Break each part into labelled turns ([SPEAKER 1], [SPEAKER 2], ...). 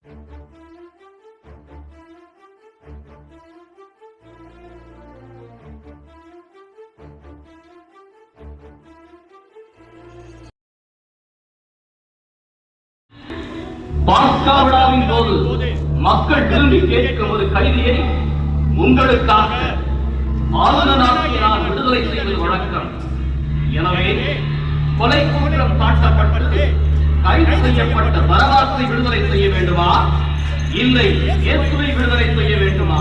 [SPEAKER 1] பாஸ்கா விழாவின் போது மக்கள் விரும்பி கேட்கும் ஒரு கைதியை உங்களுக்காக ஆளுநராக்கினால் விடுதலை செய்வது வழக்கம். எனவே கொலை குற்றம் சாட்டப்பட்டு கைது செய்யப்பட்ட பரபாசை விடுதலை செய்ய வேண்டுமா, இல்லை இயேசுவை விடுதலை செய்ய வேண்டுமா?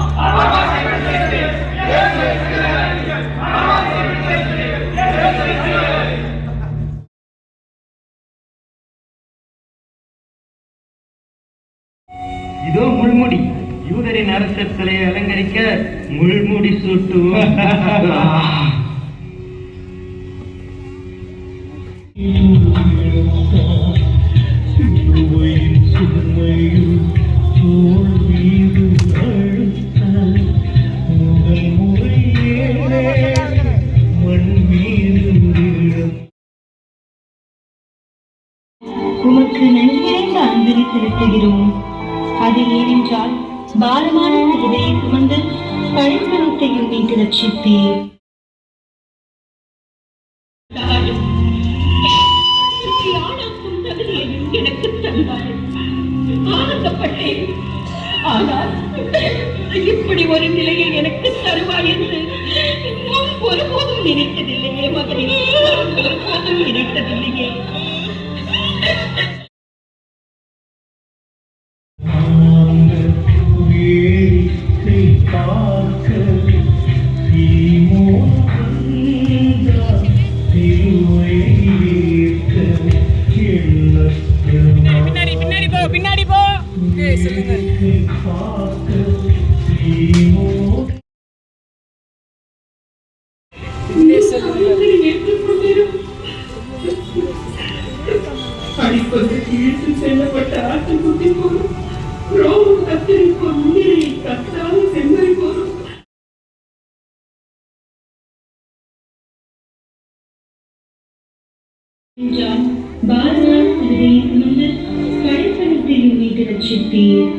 [SPEAKER 2] இதோ முள்முடி, யூதரின் அரசர் சிலையை அலங்கரிக்க முள்முடி சூட்டுவோம்.
[SPEAKER 3] உமக்கு நன்றியடைந்த அஞ்சலி செலுத்துகிறோம். அது ஏனென்றால் பாரமான சிலுவையை சுமந்து பழிப்பணத்தையும் மீட்டு ரட்சித்தீர். எனக்கு தந்தாய், ஆனந்தப்பட்டேன். ஆனால் இப்படி ஒரு நிலையை எனக்கு தருவாய் என்று நான் ஒருபோதும் நினைத்ததில்லையே மகனே, ஒருபோதும் நினைத்ததில்லையே.
[SPEAKER 4] பின்னாடி போ.
[SPEAKER 3] அடிப்பதற்கு இழுத்து செல்லப்பட்ட ஆட்டுக்குட்டி போலும், ரோமம் கத்தரிப்போம், முன்னிலையை கத்தாத செம்மறி போலும். பாரமான சிலுவையை சுமந்து பழிப்பணத்தையும் மீட்டு ரட்சித்தீர்.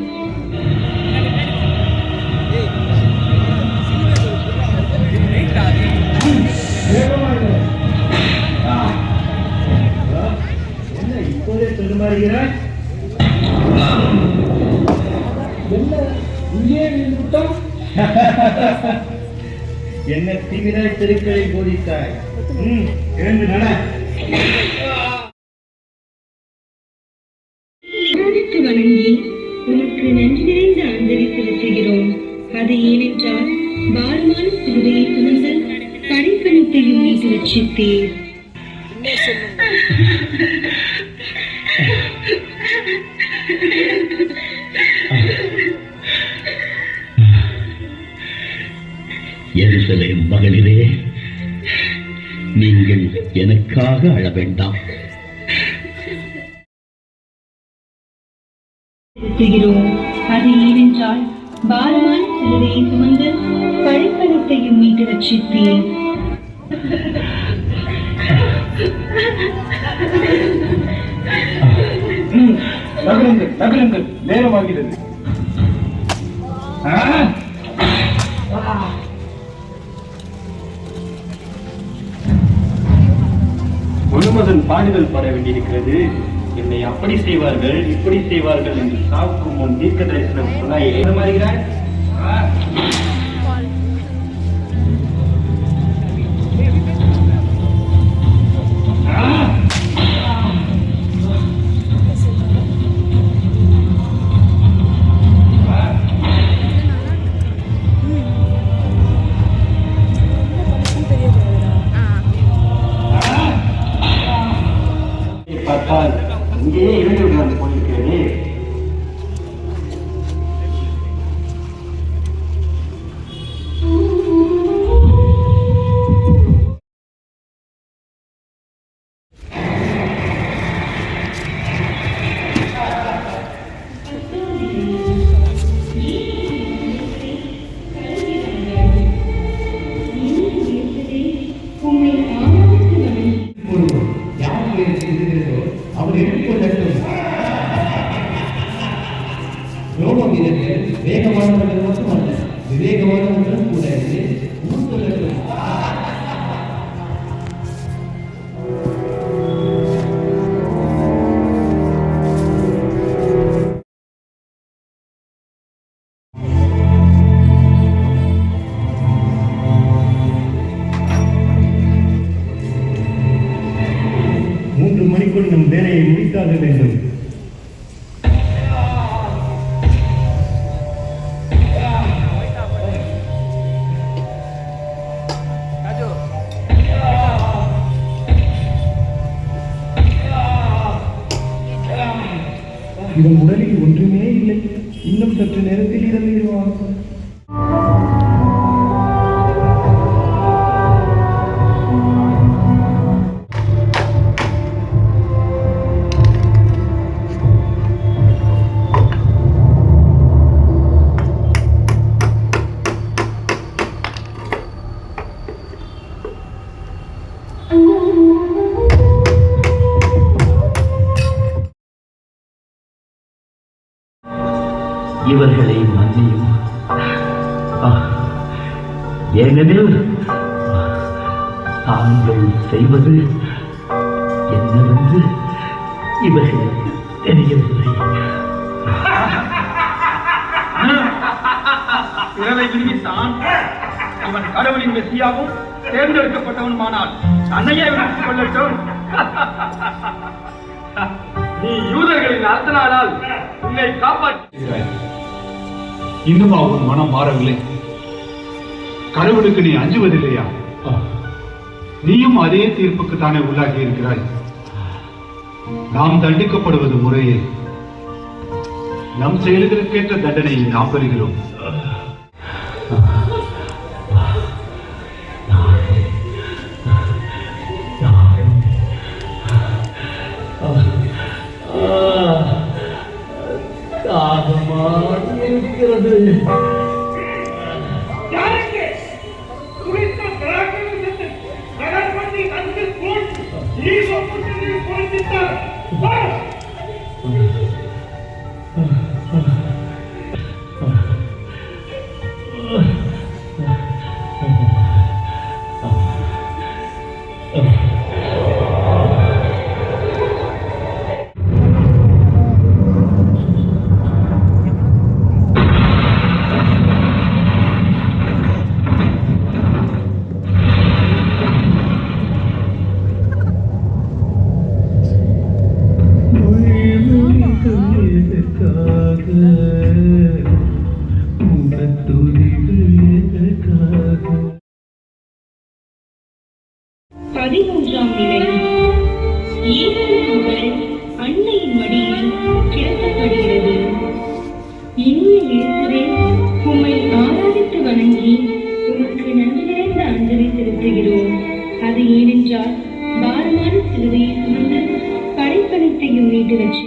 [SPEAKER 2] இப்போதே சொல்லுமாறுகிறார். என்ன தீவிராய் திருக்களை போதித்தாய். எழுந்து நட.
[SPEAKER 3] வணங்கி உனக்கு நன்றி நிறைந்த அஞ்சலி செலுத்துகிறோம். அது ஏனென்றால் பாரமான சிலுவையை சுமந்து பழிப்பணத்தையும் மீட்டு ரட்சித்தீர்.
[SPEAKER 1] எருசலேம் மகளிரே, நீங்கள் எனக்காக அழ வேண்டாம்.
[SPEAKER 3] அது ஏனென்றால் பாரமான சிலுவையை சுமந்து பழிப்பணத்தையும் மீட்டு ரட்சித்தீர்.
[SPEAKER 2] நகருங்கள், நேரமாகிறது. முழுமதன் பாடுதல் பாட வேண்டியிருக்கிறது. என்னை அப்படி செய்வார்கள், இப்படி செய்வார்கள் என்று சாவுக்கும் முன் தீர்க்க தரிசனம் சொன்னாயே. மாறுகிறாய். பார்த்தால் இங்கேயே இருந்து விடாது போயிருக்கிறேன்.
[SPEAKER 4] ரோம வீரர்கள் வேகமானவர்கள் மட்டுமல்ல, விவேகமானவர்களும் கூட என்று ஊர்வலர்கள்.
[SPEAKER 2] மணிக்குள் நம் வேலையை முடித்தாக வேண்டும். இவன் உடலில் ஒன்றுமே இல்லை. இன்னும் சற்று நேரத்தில் இறந்துவிடுவான்.
[SPEAKER 5] இவர்களை மன்னியும். ஏனெனில் தாங்கள் செய்வது என்னவென்று இவர்களுக்கு தெரியவில்லை.
[SPEAKER 2] பிறவை விடுவித்தான். இவன் கடவுளின் மெசியாவும் தேர்ந்தெடுக்கப்பட்டவனுமானால் தன்னையே விடுவித்துக் கொள்ளட்டும். நீ யூதர்களின் அரசனானால் உன்னை காப்பாற்றுகிறாய்.
[SPEAKER 6] இன்னும் அவன் மனம் மாறவில்லை. கடவுளுக்கு நீ அஞ்சுவதில்லையா? நீயும் அதே தீர்ப்புக்கு தானே உள்ளாகி இருக்கிறாய். நாம் தண்டிக்கப்படுவது முறையே. நம் செயல்களுக்கேற்ற தண்டனையை நாம் பெறுகிறோம்.
[SPEAKER 5] இருக்கிறது.
[SPEAKER 3] பதிமூன்றாம் நிலை. இயேசுவின் உடல் அன்னையின் மடியில் கிடத்தப்படுகிறது. இனிய இயேசுவே, உம்மை ஆராதித்து வணங்கி உமக்கு நன்றி நிறைந்த அஞ்சலி செலுத்துகிறோம். அது ஏனென்றால் பாரமான சிலுவையை சுமந்து படைப்பனைத்தையும் மீட்டு வச்சு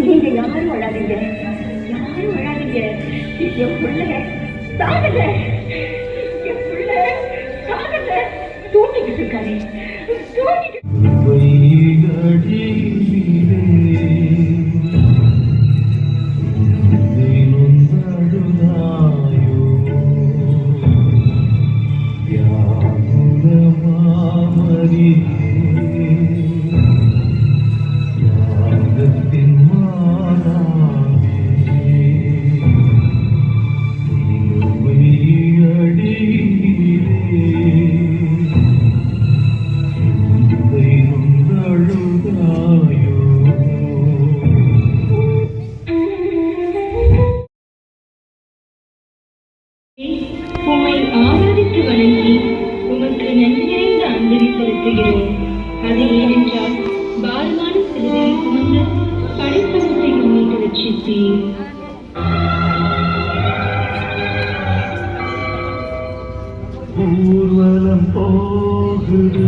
[SPEAKER 7] நீங்க யாரும் வராதீங்க, யாரும் வராதீங்க. என் பிள்ளை சாகல, என் பிள்ளை சாகல. தூங்கிட்டு இருக்காரு, தூங்கிட்டு.
[SPEAKER 3] உம்மை ஆராதித்து வணங்கி உமக்கு நன்றி நிறைந்த அஞ்சலி செலுத்துகிறோம். அது ஏனென்றால் பாரமான சிலுவையை சுமந்து படைப்பனைத்தையும் மீட்டு ரட்சித்தீர்.
[SPEAKER 2] ஊர்வலம் போகுது